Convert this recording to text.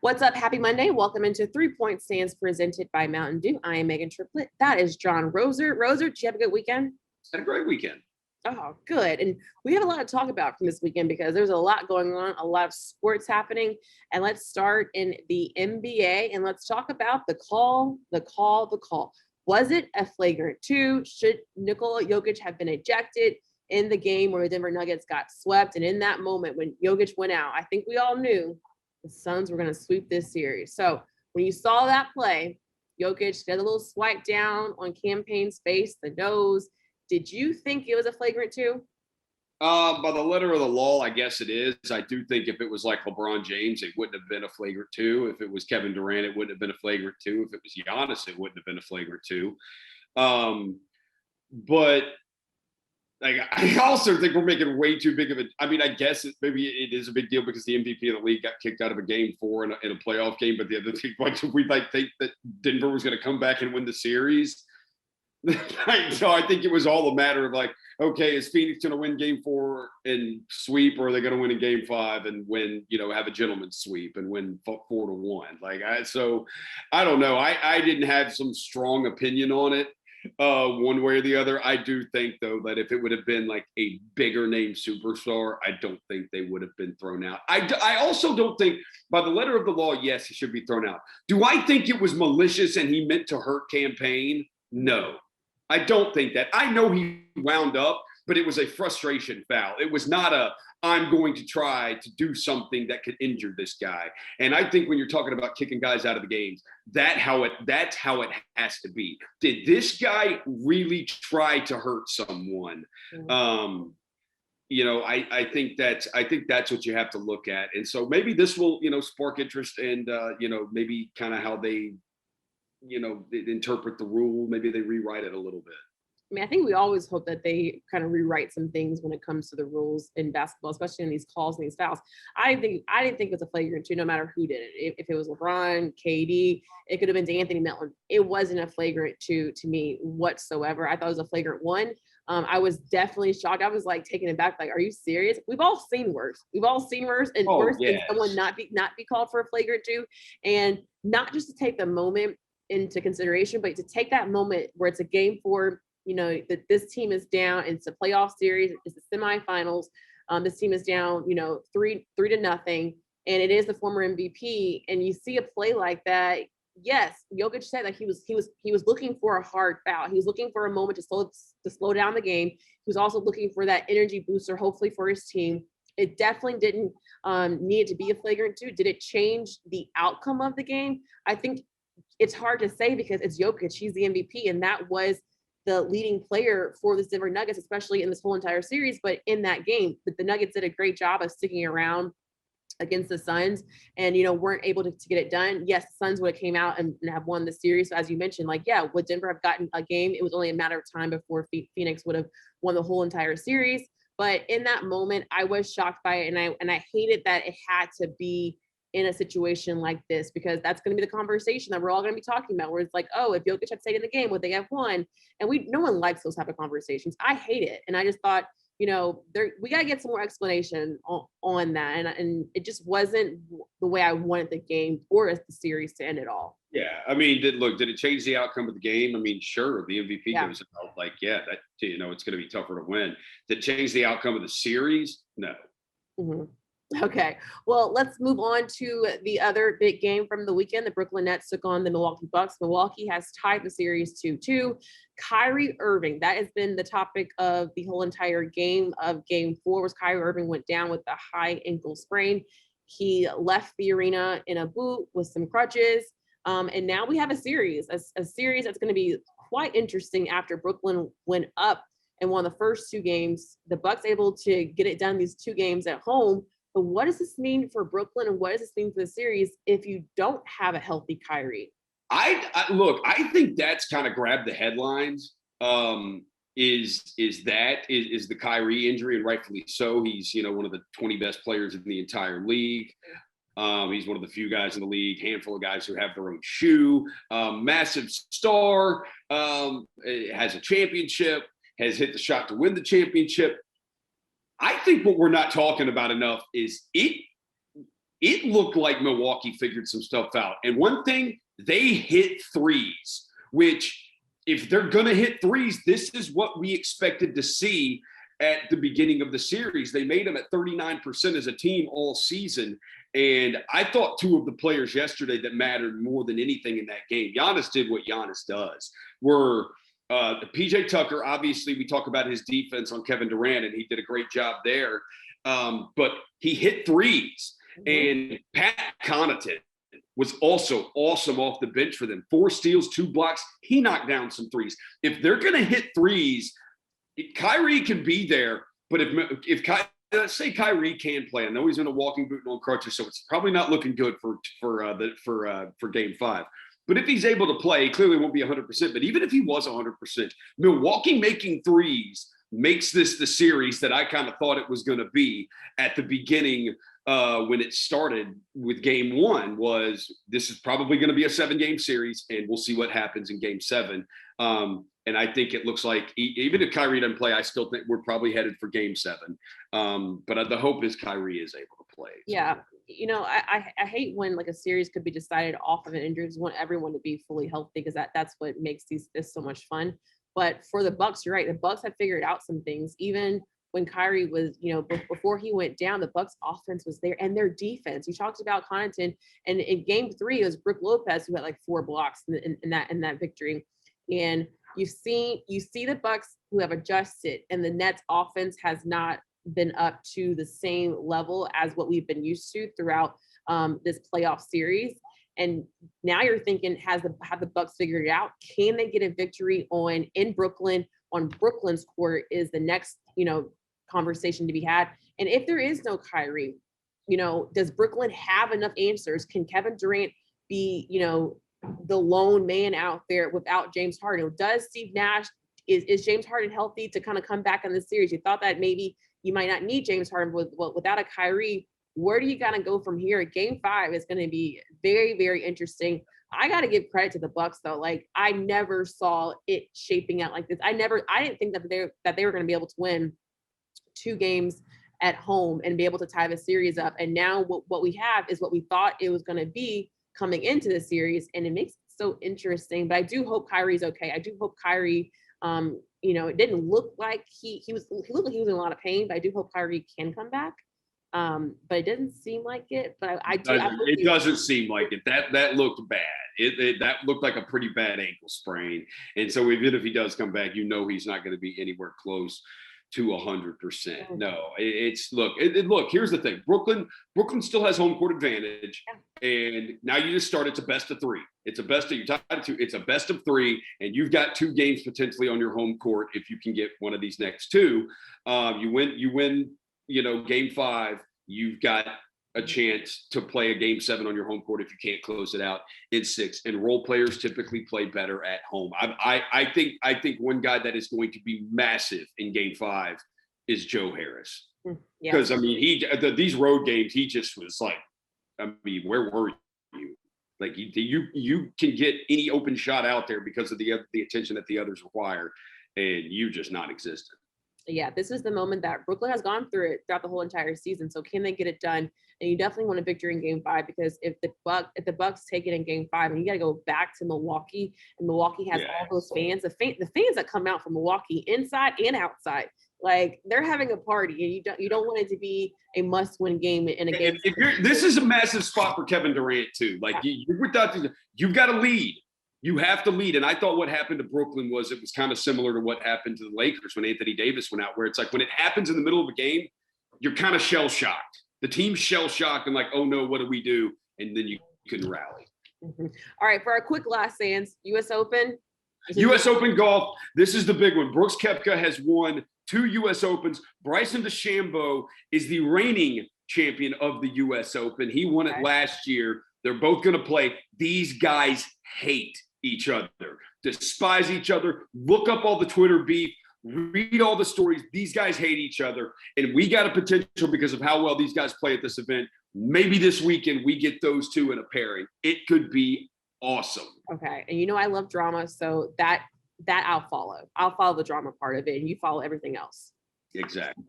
What's up? Happy Monday. Welcome into 3 Point Stands presented by Mountain Dew. I am Meghan Triplett. That is John Roser. Roser, did you have a good weekend? Had a great weekend. Oh, good. And we have a lot to talk about from this weekend because there's a lot going on, a lot of sports happening. And let's start in the NBA and let's talk about the call. Was it a flagrant 2? Should Nikola Jokic have been ejected in the game where the Denver Nuggets got swept? And in that moment when Jokic went out, I think we all knew the Suns were going to sweep this series. So when you saw that play, Jokic did a little swipe down on Campaign's face, the nose. Did you think it was a flagrant 2? By the letter of the law, I guess it is. I do think if it was like LeBron James, it wouldn't have been a flagrant 2. If it was Kevin Durant, it wouldn't have been a flagrant 2. If it was Giannis, it wouldn't have been a flagrant 2. But like, I also think we're making way too big of a. I mean, I guess maybe it is a big deal because the MVP of the league got kicked out of a game 4 in a playoff game. But the other thing, we think that Denver was going to come back and win the series. So I think it was all a matter of like, okay, is Phoenix going to win game 4 and sweep, or are they going to win in game 5 and win, have a gentleman's sweep and win 4-1? So I don't know. I didn't have some strong opinion on it one way or the other. I do think, though, that if it would have been like a bigger name superstar, I don't think they would have been thrown out. I also don't think, by the letter of the law, yes, he should be thrown out. Do I think it was malicious and he meant to hurt Campaign? No. I don't think that. I know he wound up, but it was a frustration foul. It was not I'm going to try to do something that could injure this guy. And I think when you're talking about kicking guys out of the games, that's how it has to be. Did this guy really try to hurt someone? I think that's what you have to look at. And so maybe this will, spark interest and, maybe kind of how they interpret the rule. Maybe they rewrite it a little bit. I mean, I think we always hope that they kind of rewrite some things when it comes to the rules in basketball, especially in these calls and these fouls. I didn't think it was a flagrant 2, no matter who did it. If it was LeBron, KD, it could have been D'Anthony Melton. It wasn't a flagrant 2 to me whatsoever. I thought it was a flagrant 1. I was definitely shocked. I was like taken aback. Like, are you serious? We've all seen worse. And worse than someone not be called for a flagrant 2, and not just to take the moment into consideration, but to take that moment where it's a game 4, that this team is down, it's a playoff series, it's the semifinals. This team is down, 3-0, and it is the former MVP. And you see a play like that. Yes, Jokic said that he was looking for a hard foul. He was looking for a moment to slow down the game. He was also looking for that energy booster, hopefully for his team. It definitely didn't need to be a flagrant 2. Did it change the outcome of the game? I think it's hard to say because it's Jokic. He's the MVP, and that was the leading player for the Denver Nuggets, especially in this whole entire series. But in that game, the Nuggets did a great job of sticking around against the Suns and, weren't able to get it done. Yes, the Suns would have came out and have won the series. So as you mentioned, would Denver have gotten a game? It was only a matter of time before Phoenix would have won the whole entire series. But in that moment, I was shocked by it, and I hated that it had to be in a situation like this, because that's going to be the conversation that we're all going to be talking about, where it's like, oh, if Jokic had stayed in the game, would they have won? And no one likes those type of conversations. I hate it. And I just thought, we got to get some more explanation on that. And it just wasn't the way I wanted the game or the series to end at all. Yeah. I mean, did it change the outcome of the game? I mean, sure, the MVP goes out it's going to be tougher to win. Did it change the outcome of the series? No. Mm-hmm. Okay, well, let's move on to the other big game from the weekend. The Brooklyn Nets took on the Milwaukee Bucks. Milwaukee has tied the series 2-2. Kyrie Irving, that has been the topic of the whole entire game of game 4, was Kyrie Irving went down with a high ankle sprain. He left the arena in a boot with some crutches. And now we have a series that's going to be quite interesting after Brooklyn went up and won the first 2 games. The Bucks able to get it done these 2 games at home. But what does this mean for Brooklyn, and what does this mean for the series if you don't have a healthy Kyrie? I think that's kind of grabbed the headlines. Is the Kyrie injury, and rightfully so. He's one of the 20 best players in the entire league. He's one of the few guys in the league, handful of guys who have their own shoe. Massive star, has a championship, has hit the shot to win the championship. I think what we're not talking about enough is it looked like Milwaukee figured some stuff out. And one thing, they hit threes, which if they're going to hit threes, this is what we expected to see at the beginning of the series. They made them at 39% as a team all season. And I thought two of the players yesterday that mattered more than anything in that game, Giannis did what Giannis does, were PJ Tucker. Obviously, we talk about his defense on Kevin Durant, and he did a great job there. But he hit threes. And Pat Connaughton was also awesome off the bench for them. 4 steals, 2 blocks. He knocked down some threes. If they're going to hit threes, Kyrie can be there. But if let's say Kyrie can play, I know he's in a walking boot and on crutches, so it's probably not looking good for Game 5. But if he's able to play, he clearly won't be 100%. But even if he was 100%, Milwaukee making threes makes this the series that I kind of thought it was going to be at the beginning. When it started with Game 1, was this is probably going to be a 7-game series, and we'll see what happens in Game 7. And I think it looks like even if Kyrie doesn't play, I still think we're probably headed for Game 7. But the hope is Kyrie is able to play. Yeah. I hate when like a series could be decided off of an injury. I just want everyone to be fully healthy, because that's what makes this so much fun. But for the Bucks, you're right. The Bucks have figured out some things. Even when Kyrie was, before he went down, the Bucks offense was there, and their defense. You talked about Connaughton, and in Game 3, it was Brook Lopez who had like 4 blocks in that victory. And you see the Bucks who have adjusted, and the Nets offense has not been up to the same level as what we've been used to throughout this playoff series. And now you're thinking, have the Bucks figured it out? Can they get a victory in Brooklyn on Brooklyn's court is the next, conversation to be had. And if there is no Kyrie, does Brooklyn have enough answers? Can Kevin Durant be, the lone man out there without James Harden? Does Steve Nash, is James Harden healthy to kind of come back in the series? You thought that maybe you might not need James Harden without a Kyrie. Where do you got to go from here? Game 5 is going to be very, very interesting. I got to give credit to the Bucks though. Like, I never saw it shaping out like this. I didn't think that they were going to be able to win 2 games at home and be able to tie the series up. And now what we have is what we thought it was going to be coming into the series, and it makes it so interesting. But I do hope Kyrie's okay. I do hope Kyrie, it didn't look like he looked like he was in a lot of pain, but I do hope Kyrie can come back. But it didn't seem like it. But it doesn't seem like it. That looked bad. That looked like a pretty bad ankle sprain. And so even if he does come back, he's not going to be anywhere close to 100%. No, look, here's the thing. Brooklyn still has home court advantage. And now you just start, it's a best of 3. It's a best of 3, and you've got 2 games potentially on your home court if you can get one of these next 2. You win, Game 5, you've got a chance to play a Game 7 on your home court if you can't close it out in 6. And role players typically play better at home. I think one guy that is going to be massive in Game 5 is Joe Harris. Because these road games, he just was like, where were you? Like you can get any open shot out there because of the attention that the others require, and you just non-existent. Yeah, this is the moment that Brooklyn has gone through it throughout the whole entire season. So can they get it done? And you definitely want a victory in Game 5, because if the Bucks take it in Game 5, and you got to go back to Milwaukee, and Milwaukee has all those fans, the fans that come out from Milwaukee, inside and outside, like they're having a party, and you don't want it to be a must-win game in a game. This is a massive spot for Kevin Durant too. Like you've got to lead. You have to lead. And I thought what happened to Brooklyn was it was kind of similar to what happened to the Lakers when Anthony Davis went out, where it's like when it happens in the middle of a game, you're kind of shell-shocked. The team's shell-shocked and like, oh no, what do we do? And then you can rally. Mm-hmm. All right, for our quick last stands, U.S. Open. U.S. Open golf. This is the big one. Brooks Koepka has won 2 U.S. Opens. Bryson DeChambeau is the reigning champion of the U.S. Open. He won it last year. They're both going to play. These guys hate each other, despise each other. Look up all the Twitter beef, read all the stories. These guys hate each other, and we got a potential because of how well these guys play at this event. Maybe this weekend we get those 2 in a pairing. It could be awesome. Okay, and I love drama, so that I'll follow. I'll follow the drama part of it, and you follow everything else. Exactly.